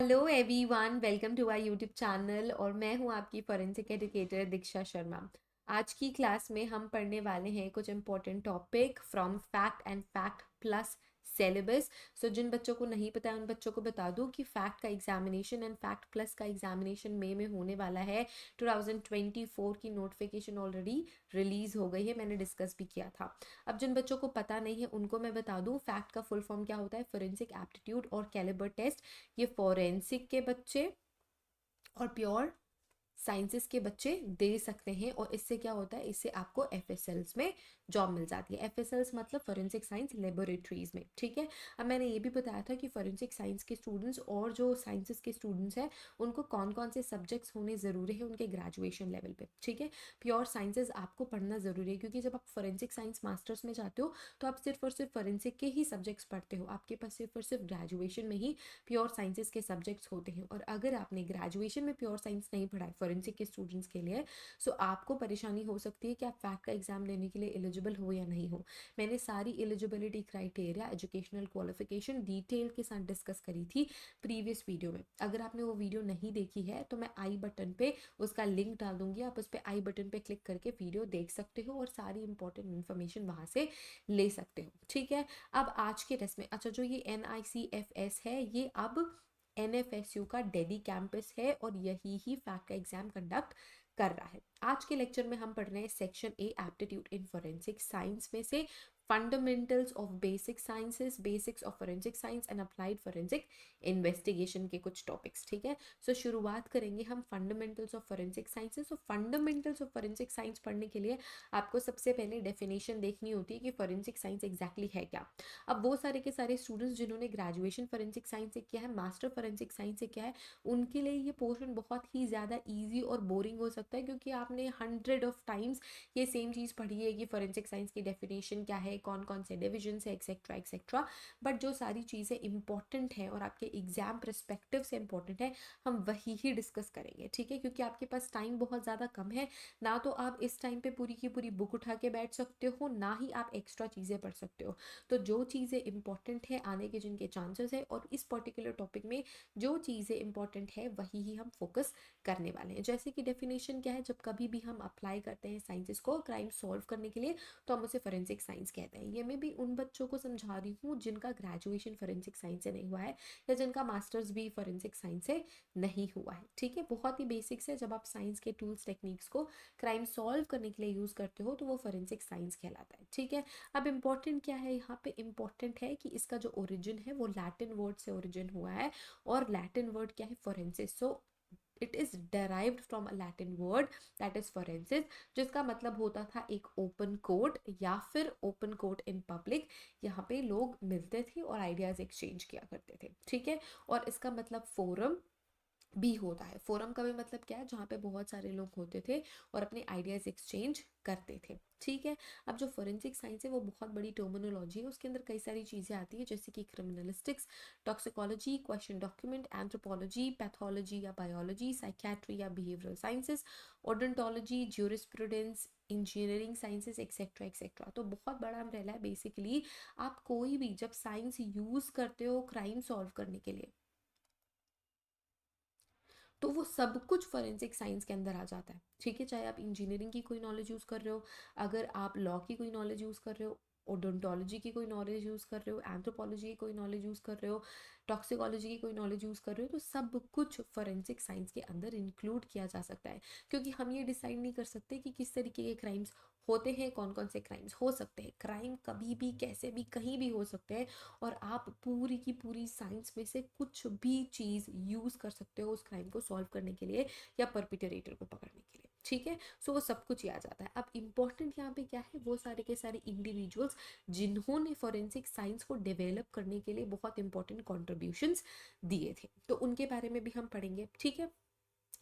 Hello everyone, welcome to our YouTube channel. और मैं हूं आपकी फॉरेंसिक एजुकेटर दीक्षा शर्मा। आज की क्लास में हम पढ़ने वाले हैं कुछ important topic from fact and fact plus syllabus. So जिन बच्चों को नहीं पता है उन बच्चों को बता दूं कि फैक्ट का एग्जामिनेशन एंड फैक्ट प्लस का एग्जामिनेशन मई में होने वाला है। 2024 की नोटिफिकेशन ऑलरेडी रिलीज हो गई है, मैंने डिस्कस भी किया था। अब जिन बच्चों को पता नहीं है उनको मैं बता दूं फैक्ट का फुल फॉर्म क्या होता है। फोरेंसिक एप्टीट्यूड और कैलिबर टेस्ट, ये फॉरेंसिक के बच्चे और प्योर साइंसेस के बच्चे दे सकते हैं। और इससे क्या होता है, इससे आपको एफएसएल्स में जॉब मिल जाती है। एफएसएल्स मतलब फॉरेंसिक साइंस लेबोरेटरीज में, ठीक है। अब मैंने ये भी बताया था कि फॉरेंसिक साइंस के स्टूडेंट्स और जो साइंसेस के स्टूडेंट्स हैं उनको कौन कौन से सब्जेक्ट्स होने ज़रूरी है उनके ग्रेजुएशन लेवल पे, ठीक है। प्योर साइंसेस आपको पढ़ना ज़रूरी है क्योंकि जब आप फॉरेंसिक साइंस मास्टर्स में जाते हो तो आप सिर्फ और सिर्फ फॉरेंसिक के ही सब्जेक्ट्स पढ़ते हो। आपके पास सिर्फ और सिर्फ ग्रेजुएशन में ही प्योर साइंसेस के सब्जेक्ट्स होते हैं। और अगर आपने ग्रेजुएशन में प्योर साइंस नहीं पढ़ा है फॉरेंसिक के स्टूडेंट्स के लिए, सो आपको परेशानी हो सकती है कि आप फैक्ट का एग्जाम देने के लिए एलिजिबल हो या नहीं हो। मैंने सारी eligibility criteria, educational qualification detail के साथ डिस्कस करी थी प्रीवियस वीडियो में। अगर आपने वो वीडियो नहीं देखी है तो मैं आई बटन पे उसका लिंक डाल दूंगी, आप उस पर आई बटन पे क्लिक करके वीडियो देख सकते हो और सारी इंपॉर्टेंट इन्फॉर्मेशन वहां से ले सकते हो, ठीक है। अब आज के टेस्ट में, अच्छा, जो ये NICFS है ये अब NFSU का दिल्ली कैंपस है और यही ही फैक्ट का एग्जाम कंडक्ट कर रहा है। आज के लेक्चर में हम पढ़ रहे हैं section A aptitude in forensic science में से fundamentals of basic sciences, basics of forensic science and applied forensic investigation के कुछ टॉपिक्स, ठीक है। सो शुरुआत करेंगे हम fundamentals of forensic sciences. Fundamentals of forensic science पढ़ने के लिए आपको सबसे पहले डेफिनेशन देखनी होती है कि फोरेंसिक साइंस एग्जैक्टली है क्या। अब वो सारे के सारे स्टूडेंट्स जिन्होंने ग्रेजुएशन फोरेंसिक साइंस से किया है, मास्टर फोरेंसिक साइंस से किया है, उनके लिए ये पोर्शन बहुत ही ज़्यादा ईजी और बोरिंग हो सकता है क्योंकि आपने 100 ये सेम चीज़ पढ़ी है कि फोरेंसिक साइंस की डेफिनेशन क्या है, कौन कौन से डिविजन है, एक्सेट्रा एक्सेट्रा। बट जो सारी चीज़ें इंपॉर्टेंट हैं और आपके एग्जाम परस्पेक्टिव से इंपॉर्टेंट है, हम वही ही डिस्कस करेंगे, ठीक है। क्योंकि आपके पास टाइम बहुत ज़्यादा कम है, ना तो आप इस टाइम पे पूरी की पूरी बुक उठा के बैठ सकते हो, ना ही आप एक्स्ट्रा चीज़ें पढ़ सकते हो। तो जो चीज़ें इंपॉर्टेंट है आने के जिनके चांसेस है और इस पर्टिकुलर टॉपिक में जो चीज़ें इंपॉर्टेंट है वही ही हम फोकस करने वाले हैं। जैसे कि डेफिनेशन क्या है, जब कभी भी हम अप्लाई करते हैं साइंसेस को क्राइम सॉल्व करने के लिए तो हम उसे फोरेंसिक साइंस कहते हैं। ये मैं भी उन बच्चों को समझा रही हूँ जिनका ग्रेजुएशन फोरेंसिक साइंस से नहीं हुआ है या जिनका मास्टर्स भी फोरेंसिक साइंस से नहीं हुआ है, ठीक है। बहुत ही बेसिक्स है, जब आप साइंस के टूल्स टेक्निक्स को क्राइम सॉल्व करने के लिए यूज़ करते हो तो वो फोरेंसिक साइंस कहलाता है, ठीक है। अब इम्पॉर्टेंट क्या है यहाँ पे, इम्पॉर्टेंट है कि इसका जो ओरिजिन है वो लैटिन वर्ड से ओरिजिन हुआ है। और लैटिन वर्ड क्या है, forensis. So it is derived from a Latin word that is forensis, जिसका मतलब होता था एक ओपन कोर्ट या फिर ओपन कोर्ट इन पब्लिक। यहाँ पे लोग मिलते थे और आइडियाज एक्सचेंज किया करते थे, ठीक है। और इसका मतलब फोरम भी होता है। फोरम का भी मतलब क्या है, जहाँ पे बहुत सारे लोग होते थे और अपने आइडियाज एक्सचेंज करते थे, ठीक है। अब जो फोरेंसिक साइंस है वो बहुत बड़ी टर्मिनोलॉजी है, उसके अंदर कई सारी चीज़ें आती है जैसे कि criminalistics, toxicology, question document, anthropology, pathology या बायोलॉजी, साइकेट्री या behavioural sciences, odontology, jurisprudence, engineering sciences, etcetera etcetera. तो बहुत बड़ा अम्ब्रेला है बेसिकली। आप कोई भी जब साइंस यूज़ करते हो क्राइम सॉल्व करने के लिए तो वो सब कुछ फोरेंसिक साइंस के अंदर आ जाता है, ठीक है। चाहे आप इंजीनियरिंग की कोई नॉलेज यूज़ कर रहे हो, अगर आप लॉ की कोई नॉलेज यूज़ कर रहे हो, ओडोंटोलॉजी की कोई नॉलेज यूज़ कर रहे हो, एंथ्रोपोलॉजी की कोई नॉलेज यूज़ कर रहे हो, टॉक्सिकोलॉजी की कोई नॉलेज यूज़ कर रहे हो, तो सब कुछ फोरेंसिक साइंस के अंदर इंक्लूड किया जा सकता है। क्योंकि हम ये डिसाइड नहीं कर सकते कि किस तरीके के क्राइम्स होते हैं, कौन कौन से क्राइम्स हो सकते हैं। क्राइम कभी भी कैसे भी कहीं भी हो सकते हैं और आप पूरी की पूरी साइंस में से कुछ भी चीज़ यूज़ कर सकते हो उस क्राइम को सॉल्व करने के लिए या परपिटरेटर को पकड़ने के लिए, ठीक है। सो वो सब कुछ ही आ जाता है। अब इम्पॉर्टेंट यहाँ पे क्या है, वो सारे के सारे इंडिविजुअल्स जिन्होंने फोरेंसिक साइंस को डेवलप करने के लिए बहुत इंपॉर्टेंट कॉन्ट्रीब्यूशंस दिए थे, तो उनके बारे में भी हम पढ़ेंगे, ठीक है।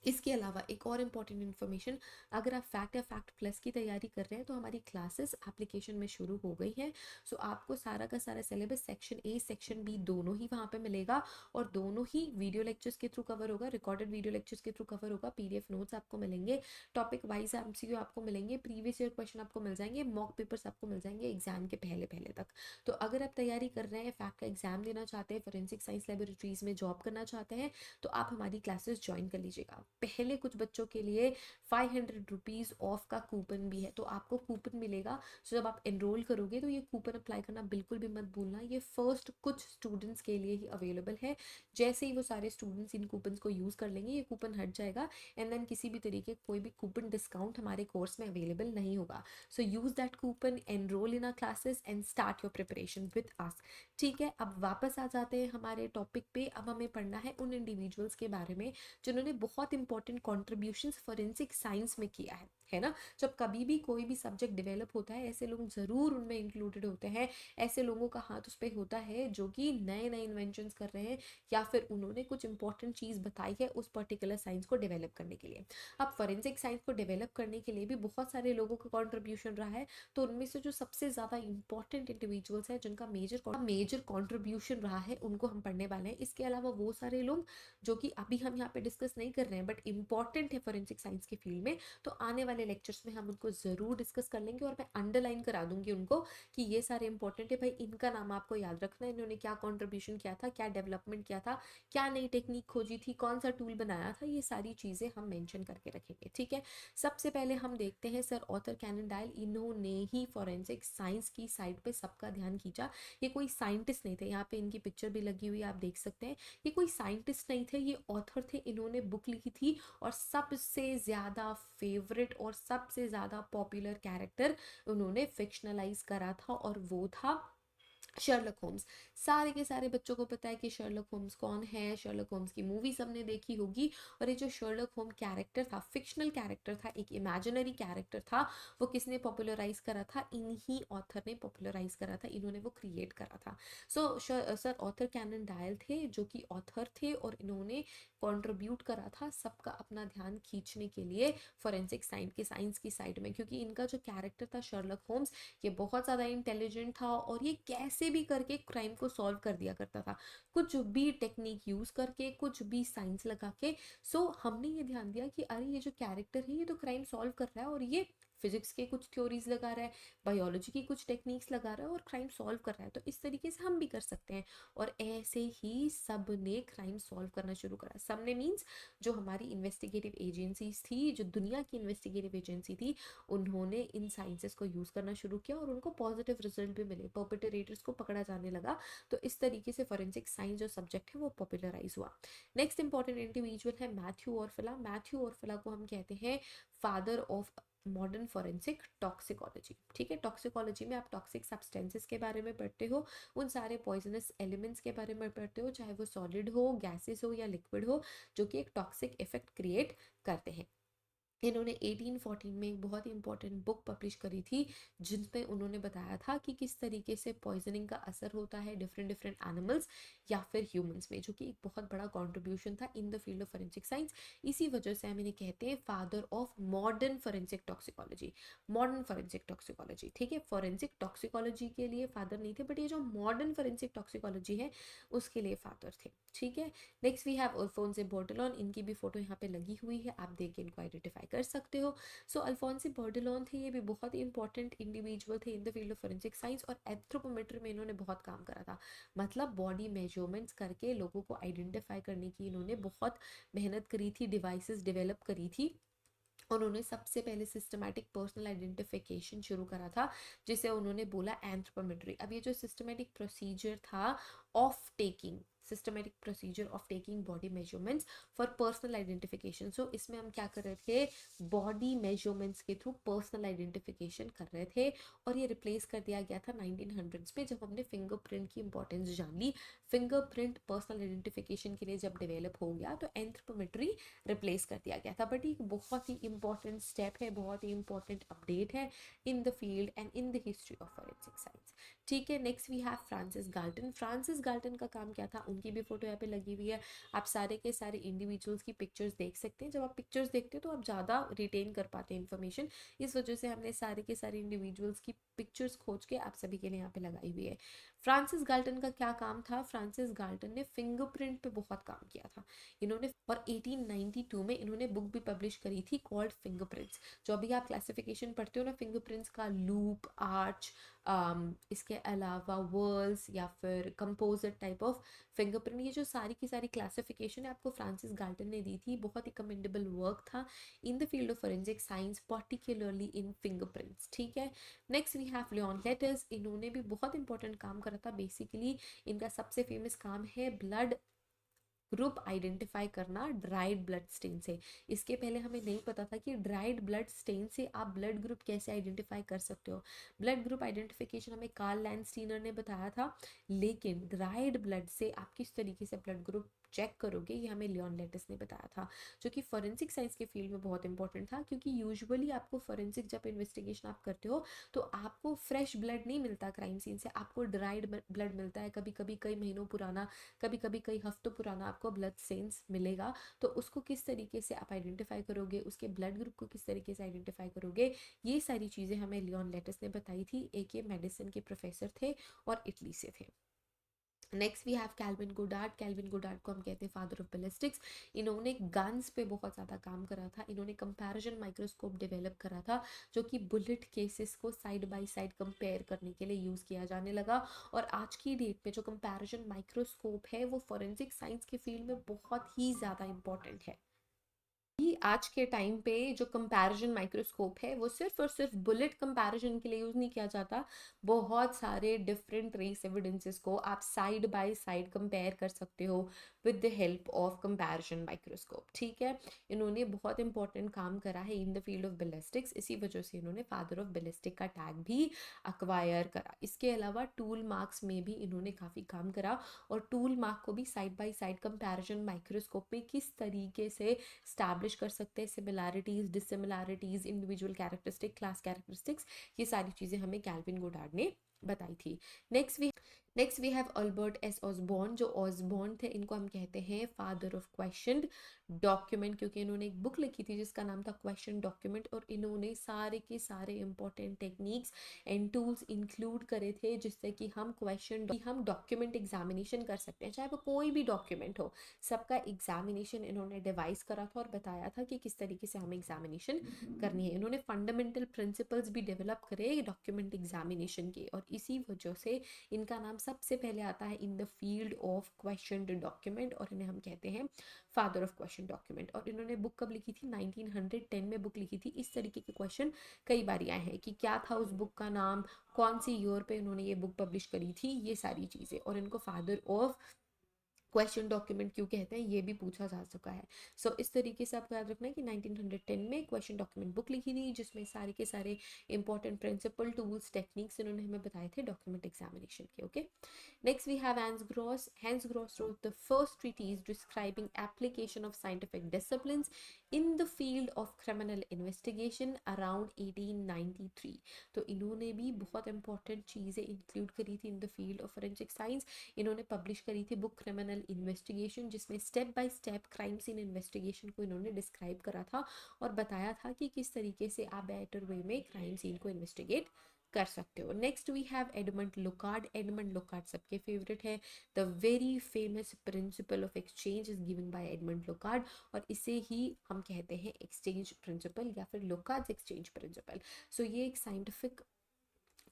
इसके अलावा एक और इम्पॉर्टेंट इन्फॉर्मेशन, अगर आप फैक्ट या फैक्ट प्लस की तैयारी कर रहे हैं तो हमारी क्लासेस एप्लीकेशन में शुरू हो गई हैं। सो आपको सारा का सारा syllabus section A section B दोनों ही वहाँ पे मिलेगा, और दोनों ही वीडियो लेक्चर्स के थ्रू कवर होगा, रिकॉर्डेड वीडियो लेक्चर्स के थ्रू कवर होगा, पीडीएफ नोट्स आपको मिलेंगे, टॉपिक वाइज एमसीक्यू आपको मिलेंगे, प्रीवियस ईयर क्वेश्चन आपको मिल जाएंगे, मॉक पेपर्स आपको मिल जाएंगे एग्जाम के पहले पहले तक। तो अगर आप तैयारी कर रहे हैं, फैक्ट का एग्जाम देना चाहते हैं, फोरेंसिक साइंस लेबोरेटरीज में जॉब करना चाहते हैं, तो आप हमारी क्लासेस ज्वाइन कर लीजिएगा। पहले कुछ बच्चों के लिए 500 रुपीज़ ऑफ का कूपन भी है, तो आपको कूपन मिलेगा। सो जब आप एनरोल करोगे तो ये कूपन अप्लाई करना बिल्कुल भी मत भूलना, ये फर्स्ट कुछ स्टूडेंट्स के लिए ही अवेलेबल है। जैसे ही वो सारे स्टूडेंट्स इन कूपन को यूज़ कर लेंगे, ये कूपन हट जाएगा, एंड देन किसी भी तरीके कोई भी कूपन डिस्काउंट हमारे कोर्स में अवेलेबल नहीं होगा। So use that coupon, enroll in our classes and start your preparation with us. ठीक है, अब वापस आ जाते हैं हमारे टॉपिक पे। अब हमें पढ़ना है उन इंडिविजुअल्स के बारे में जिन्होंने बहुत इंपॉर्टेंट कॉन्ट्रीब्यूशंस फोरेंसिक साइंस में किया है ना। जब कभी भी कोई भी सब्जेक्ट डेवलप होता है, ऐसे लोग जरूर उनमें इंक्लूडेड होते हैं, ऐसे लोगों का हाथ उस पर होता है जो कि नए नए इन्वेंशंस कर रहे हैं, या फिर उन्होंने कुछ इंपॉर्टेंट चीज़ बताई है उस पर्टिकुलर साइंस को डेवलप करने के लिए। अब फोरेंसिक साइंस को डेवलप करने के लिए भी बहुत सारे लोगों का कॉन्ट्रीब्यूशन रहा है, तो उनमें से जो सबसे ज़्यादा इंपॉर्टेंट इंडिविजुअल्स हैं जिनका मेजर कॉन्ट्रीब्यूशन रहा है, उनको हम पढ़ने वाले हैं। इसके अलावा वो सारे लोग जो कि अभी हम यहाँ पे डिस्कस नहीं कर रहे हैं बट इंपॉर्टेंट है फोरेंसिक साइंस की फील्ड में, तो आने वाले लेक्चर्स में हम उनको ज़रूर डिस्कस कर लेंगे, और मैं अंडरलाइन करा दूंगी उनको कि ये सारे इंपॉर्टेंट है भाई, इनका नाम आपको याद रखना है, इन्होंने क्या कॉन्ट्रीब्यूशन किया था, क्या डेवलपमेंट किया था, क्या नई टेक्निक खोजी थी, कौन सा टूल बनाया था, ये सारी चीज़ें हम मेंशन करके रखेंगे। ठीक है, सबसे पहले हम देखते हैं सर ऑथर कैनन डायल, इन्होंने ही फोरेंसिक साइंस की साइड पे सबका ध्यान खींचा। ये कोई साइंटिस्ट नहीं थे, यहाँ पे इनकी पिक्चर भी लगी हुई है, आप देख सकते हैं। ये कोई साइंटिस्ट नहीं थे, ये ऑथर थे, इन्होंने बुक लिखी थी, और सबसे ज़्यादा फेवरेट और सबसे ज़्यादा पॉपुलर कैरेक्टर उन्होंने फिक्शनलाइज करा था, और वो था शर्लक होम्स। सारे के सारे बच्चों को पता है कि शर्लक होम्स कौन है, शर्लक होम्स की मूवी सबने देखी होगी, और ये जो शर्लक होम कैरेक्टर था, फिक्शनल कैरेक्टर था, एक इमेजिनरी कैरेक्टर था, वो किसने पॉपुलराइज करा था, इन्हीं ऑथर ने पॉपुलराइज करा था, इन्होंने वो क्रिएट करा था। So Sir Arthur Conan Doyle थे जो कि ऑथर थे, और इन्होंने कंट्रीब्यूट करा था सबका अपना ध्यान खींचने के लिए फोरेंसिक साइंस की साइड में, क्योंकि इनका जो कैरेक्टर था शर्लक होम्स, ये बहुत ज़्यादा इंटेलिजेंट था, और ये कैसे भी करके क्राइम को सॉल्व कर दिया करता था, कुछ भी टेक्निक यूज़ करके, कुछ भी साइंस लगा के। सो हमने ये ध्यान दिया कि अरे ये जो कैरेक्टर है ये तो क्राइम सॉल्व कर रहा है, और ये फिजिक्स के कुछ थ्योरीज लगा रहा है, बायोलॉजी की कुछ टेक्निक्स लगा रहा है, और क्राइम सॉल्व कर रहा है, तो इस तरीके से हम भी कर सकते हैं। और ऐसे ही सब ने क्राइम सॉल्व करना शुरू करा। सब ने मीन्स जो हमारी इन्वेस्टिगेटिव एजेंसीज थी, जो दुनिया की इन्वेस्टिगेटिव एजेंसी थी, उन्होंने इन साइंसेस को यूज़ करना शुरू किया, और उनको पॉजिटिव रिजल्ट भी मिले, परपेट्रेटर्स को पकड़ा जाने लगा। तो इस तरीके से फोरेंसिक साइंस जो सब्जेक्ट है वो पॉपुलराइज हुआ। नेक्स्ट इंपॉर्टेंट इंडिविजुअल है मैथ्यू ऑरफिला। मैथ्यू ऑरफिला को हम कहते हैं father of modern forensic toxicology. ठीक है, टॉक्सिकोलॉजी में आप टॉक्सिक सब्सटेंसेस के बारे में पढ़ते हो, उन सारे पॉइजनस एलिमेंट्स के बारे में पढ़ते हो, चाहे वो सॉलिड हो, गैसेस हो या लिक्विड हो, जो कि एक टॉक्सिक इफेक्ट क्रिएट करते हैं। इन्होंने 1814 में एक बहुत ही इंपॉर्टेंट बुक पब्लिश करी थी, जिसमें उन्होंने बताया था कि किस तरीके से पॉइजनिंग का असर होता है डिफरेंट डिफरेंट एनिमल्स या फिर ह्यूमंस में, जो कि एक बहुत बड़ा कंट्रीब्यूशन था in the field of forensic science. इसी वजह से हम इन्हें कहते हैं father of modern forensic toxicology. Modern forensic toxicology, ठीक है, फोरेंसिक टॉक्सिकोलॉजी के लिए फादर नहीं थे, बट ये जो मॉडर्न फोरेंसिक टॉक्सिकोलॉजी है उसके लिए फादर थे। ठीक है, नेक्स्ट वी हैव अल्फोंसे बोर्डलॉन। इनकी भी फोटो यहाँ पे लगी हुई है, आप देख के इनको आइडेंटिफाई कर सकते हो। सो अल्फोंसे बोर्डलॉन थे, ये भी बहुत ही इंपॉर्टेंट इंडिविजुअल थे इन the field of forensic science, और एंथ्रोपोमेट्री में इन्होंने बहुत काम करा था, मतलब बॉडी मेजरमेंट्स करके लोगों को आइडेंटिफाई करने की इन्होंने बहुत मेहनत करी थी, डिवाइसेस डेवलप करी थी। उन्होंने सबसे पहले सिस्टमैटिक पर्सनल आइडेंटिफिकेशन शुरू करा था, जिसे उन्होंने बोला एंथ्रोपोमेट्री। अब ये जो सिस्टमैटिक प्रोसीजर था of taking, systematic procedure of taking body measurements for personal identification, so इसमें हम क्या कर रहे थे, बॉडी मेजरमेंट्स के थ्रू पर्सनल आइडेंटिफिकेशन कर रहे थे, और ये रिप्लेस कर दिया गया था 1900s में, जब हमने फिंगरप्रिंट की इंपॉर्टेंस जान ली। फिंगरप्रिंट पर्सनल आइडेंटिफिकेशन के लिए जब डेवलप हो गया तो एंथ्रोपोमेट्री रिप्लेस कर दिया गया था, बट एक बहुत ही इंपॉर्टेंट स्टेप है, बहुत ही इंपॉर्टेंट अपडेट है in the field and in the history of forensic science. ठीक है, next we have Francis Galton. Francis Galton का काम क्या था, उनकी भी फोटो यहाँ पे लगी हुई है। आप सारे के सारे इंडिविजुअल्स की पिक्चर्स देख सकते हैं। जब आप पिक्चर्स देखते हो तो आप ज़्यादा रिटेन कर पाते हैं इन्फॉर्मेशन, इस वजह से हमने सारे के सारे इंडिविजुअल्स की पिक्चर्स खोज के आप सभी के लिए यहाँ पे लगाई हुई है। फ्रांसिस गाल्टन का क्या काम था, फ्रांसिस गाल्टन ने फिंगरप्रिंट पे बहुत काम किया था इन्होंने, और 1892 में इन्होंने बुक भी पब्लिश करी थी कॉल्ड फिंगरप्रिंट्स। जो अभी आप क्लासिफिकेशन पढ़ते हो ना फिंगरप्रिंट्स का, लूप, आर्च, इसके अलावा वर्ल्स या फिर कंपोजिट टाइप ऑफ फिंगरप्रिंट, ये जो सारी की सारी क्लासिफिकेशन है आपको फ्रांसिस गाल्टन ने दी थी। बहुत ही कमेंडेबल वर्क था in the field of forensic science, particularly in fingerprints. ठीक है, next we have Leone Lattes. इन्होंने भी बहुत इंपॉर्टेंट काम करा था। बेसिकली इनका सबसे फेमस काम है ब्लड ग्रुप आइडेंटिफाई करना ड्राइड ब्लड स्टेन से। इसके पहले हमें नहीं पता था कि ड्राइड ब्लड स्टेन से आप ब्लड ग्रुप कैसे आइडेंटिफाई कर सकते हो। ब्लड ग्रुप आइडेंटिफिकेशन हमें कार्ल लैंडस्टीनर ने बताया था, लेकिन ड्राइड ब्लड से आप किस तरीके से ब्लड ग्रुप चेक करोगे ये हमें लियोन लेटिस ने बताया था, जो कि फॉरेंसिक साइंस के फील्ड में बहुत इंपॉर्टेंट था। क्योंकि यूजुअली आपको फॉरेंसिक जब इन्वेस्टिगेशन आप करते हो तो आपको फ्रेश ब्लड नहीं मिलता क्राइम सीन से, आपको ड्राइड ब्लड मिलता है, कभी कभी कई महीनों पुराना, कभी कभी कई हफ्तों पुराना आपको ब्लड स्टेन्स मिलेगा। तो उसको किस तरीके से आप आइडेंटिफाई करोगे, उसके ब्लड ग्रुप को किस तरीके से आइडेंटिफाई करोगे, ये सारी चीज़ें हमें लियोन लेटिस ने बताई थी। एक ये मेडिसिन के प्रोफेसर थे और इटली से थे। Next we have Calvin Goddard. Calvin Goddard को हम कहते हैं फादर ऑफ बैलिस्टिक्स। इन्होंने गन्स पे बहुत ज़्यादा काम करा था। इन्होंने कंपैरिजन माइक्रोस्कोप डेवलप करा था, जो कि बुलेट केसेस को साइड बाय साइड कंपेयर करने के लिए यूज़ किया जाने लगा। और आज की डेट में जो कंपैरिजन माइक्रोस्कोप है वो फॉरेंसिक साइंस के फील्ड में बहुत ही ज़्यादा इंपॉर्टेंट है। आज के टाइम पे जो कंपैरिजन माइक्रोस्कोप है वो सिर्फ और सिर्फ बुलेट कंपैरिजन के लिए यूज नहीं किया जाता, बहुत सारे डिफरेंट रेस एविडेंसेस को आप साइड बाय साइड कंपेयर कर सकते हो with the help of comparison microscope. ठीक है, इन्होंने बहुत इंपॉर्टेंट काम करा है in the field of ballistics, इसी वजह से इन्होंने फादर ऑफ बैलिस्टिक का टैग भी अक्वायर करा। इसके अलावा टूल मार्क्स में भी इन्होंने काफ़ी काम करा, और टूल मार्क को भी side by side comparison microscope में किस तरीके से स्टैब्लिश कर सकते हैं, similarities, dissimilarities, individual characteristic, class characteristics, ये सारी चीज़ें हमें कैल्विन गोडार्ड ने बताई थी। Next we have Albert S Osborn. जो ऑसबॉर्न थे इनको हम कहते हैं फादर ऑफ क्वेश्चन डॉक्यूमेंट, क्योंकि इन्होंने एक बुक लिखी थी जिसका नाम था क्वेश्चन डॉक्यूमेंट, और इन्होंने सारे के सारे important techniques and tools include करे थे जिससे कि हम डॉक्यूमेंट एग्जामिनेशन कर सकते हैं, चाहे वो कोई भी डॉक्यूमेंट हो। सबका एग्जामिनेशन इन्होंने डिवाइस करा था और बताया था कि किस तरीके से हमें एग्जामिनेशन करनी है। इन्होंने फंडामेंटल प्रिंसिपल्स भी डेवलप करे डॉक्यूमेंट एग्जामिनेशन के, और इसी वजह से इनका नाम सबसे पहले आता है in the field of question document, और इन्हें हम कहते हैं फादर ऑफ क्वेश्चन डॉक्यूमेंट। और इन्होंने बुक कब लिखी थी, 1910 में बुक लिखी थी। इस तरीके के क्वेश्चन कई बार आए हैं कि क्या था उस बुक का नाम, कौन सी ईयर पे इन्होंने ये बुक पब्लिश करी थी, ये सारी चीज़ें, और इनको फादर ऑफ क्वेश्चन डॉक्यूमेंट क्यों कहते हैं ये भी पूछा जा चुका है। सो इस तरीके से आपको याद रखना है कि 1910 में क्वेश्चन डॉक्यूमेंट बुक लिखी थी जिसमें सारे के सारे इंपॉर्टेंट प्रिंसिपल, टूल्स, टेक्निक्स इन्होंने हमें बताए थे डॉक्यूमेंट एग्जामिनेशन के। Okay, next we have Hans Gross. Hans Gross wrote the first treatise describing application of scientific disciplines in the field of criminal investigation around 1893। तो इन्होंने भी बहुत इंपॉर्टेंट चीज़ें इंक्लूड करी थी in the field of forensic science. इन्होंने publish करी थी बुक क्रिमिनल इन्वेस्टिगेशन, जिसमें step by step crime scene investigation को इन्होंने डिस्क्राइब करा था और बताया था कि किस तरीके से आप बेटर वे में क्राइम सीन को इन्वेस्टिगेट कर सकते हो। Next we have Edmond Locard. Edmond Locard सबके फेवरेट है। The very famous principle of exchange is given by Edmond Locard, और इसे ही हम कहते हैं एक्सचेंज प्रिंसिपल या फिर लुकार्ड्स एक्सचेंज प्रिंसिपल। सो ये एक साइंटिफिक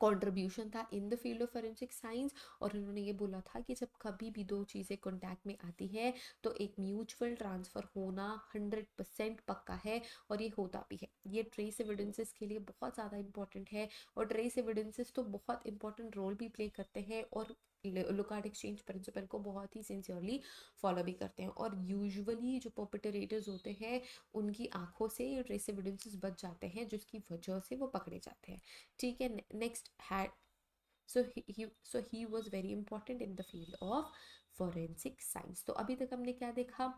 कंट्रीब्यूशन था in the field of forensic science, और उन्होंने ये बोला था कि जब कभी भी दो चीज़ें कॉन्टैक्ट में आती है तो एक म्यूचुअल ट्रांसफ़र होना 100% पक्का है, और ये होता भी है। ये ट्रेस एविडेंसेस के लिए बहुत ज़्यादा इंपॉर्टेंट है, और ट्रेस एविडेंसेस तो बहुत इंपॉर्टेंट रोल भी प्ले करते हैं, और लुकार्ड एक्सचेंज प्रिंसिपल को बहुत ही सिंसियरली फॉलो भी करते हैं। और यूजुअली जो परपेट्रेटर्स होते हैं उनकी आंखों से ये ट्रेस एविडेंसेस बच जाते हैं, जिसकी वजह से वो पकड़े जाते हैं। ठीक है, next had so he was very important in the field of forensic science। तो अभी तक हमने क्या देखा,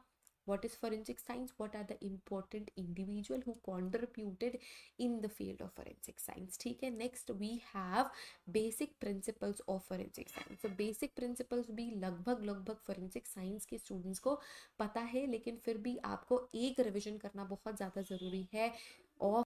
what is forensic science, what are the important individual who contributed in the field of forensic science. ठीक है, next we have basic principles of forensic science. So basic principles भी लगभग forensic science के students को पता है, लेकिन फिर भी आपको एक रिविजन करना बहुत ज़्यादा ज़रूरी है। और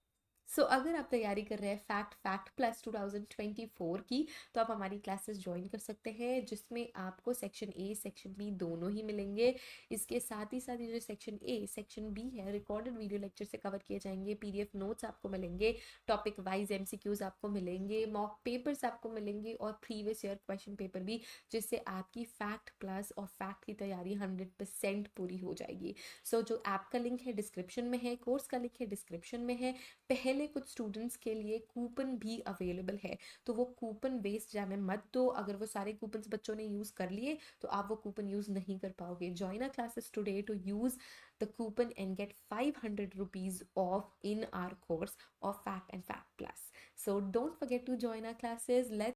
अगर आप तैयारी कर रहे हैं फैक्ट प्लस 2024 की, तो आप हमारी क्लासेस ज्वाइन कर सकते हैं, जिसमें आपको सेक्शन ए सेक्शन बी दोनों ही मिलेंगे। इसके साथ ही जो सेक्शन ए सेक्शन बी है, रिकॉर्डेड वीडियो लेक्चर से कवर किए जाएंगे, पीडीएफ नोट्स आपको मिलेंगे, टॉपिक वाइज एमसीक्यूज आपको मिलेंगे, मॉक पेपर्स आपको मिलेंगे और प्रीवियस ईयर क्वेश्चन पेपर भी, जिससे आपकी फैक्ट प्लस और फैक्ट की तैयारी 100% पूरी हो जाएगी। जो ऐप का लिंक है डिस्क्रिप्शन में है, कोर्स का लिंक है डिस्क्रिप्शन में है। पहले कुछ स्टूडेंट्स के लिए कूपन भी अवेलेबल है, तो वो कूपन वेस्ट जाने मत दो। अगर वो सारे कूपन्स बच्चों ने यूज़ कर लिए तो आप वो कूपन यूज़ नहीं कर पाओगे। Join our classes today to use the coupon and get 500 rupees off in our course of fact and fact plus. So don't forget to join our classes. Let's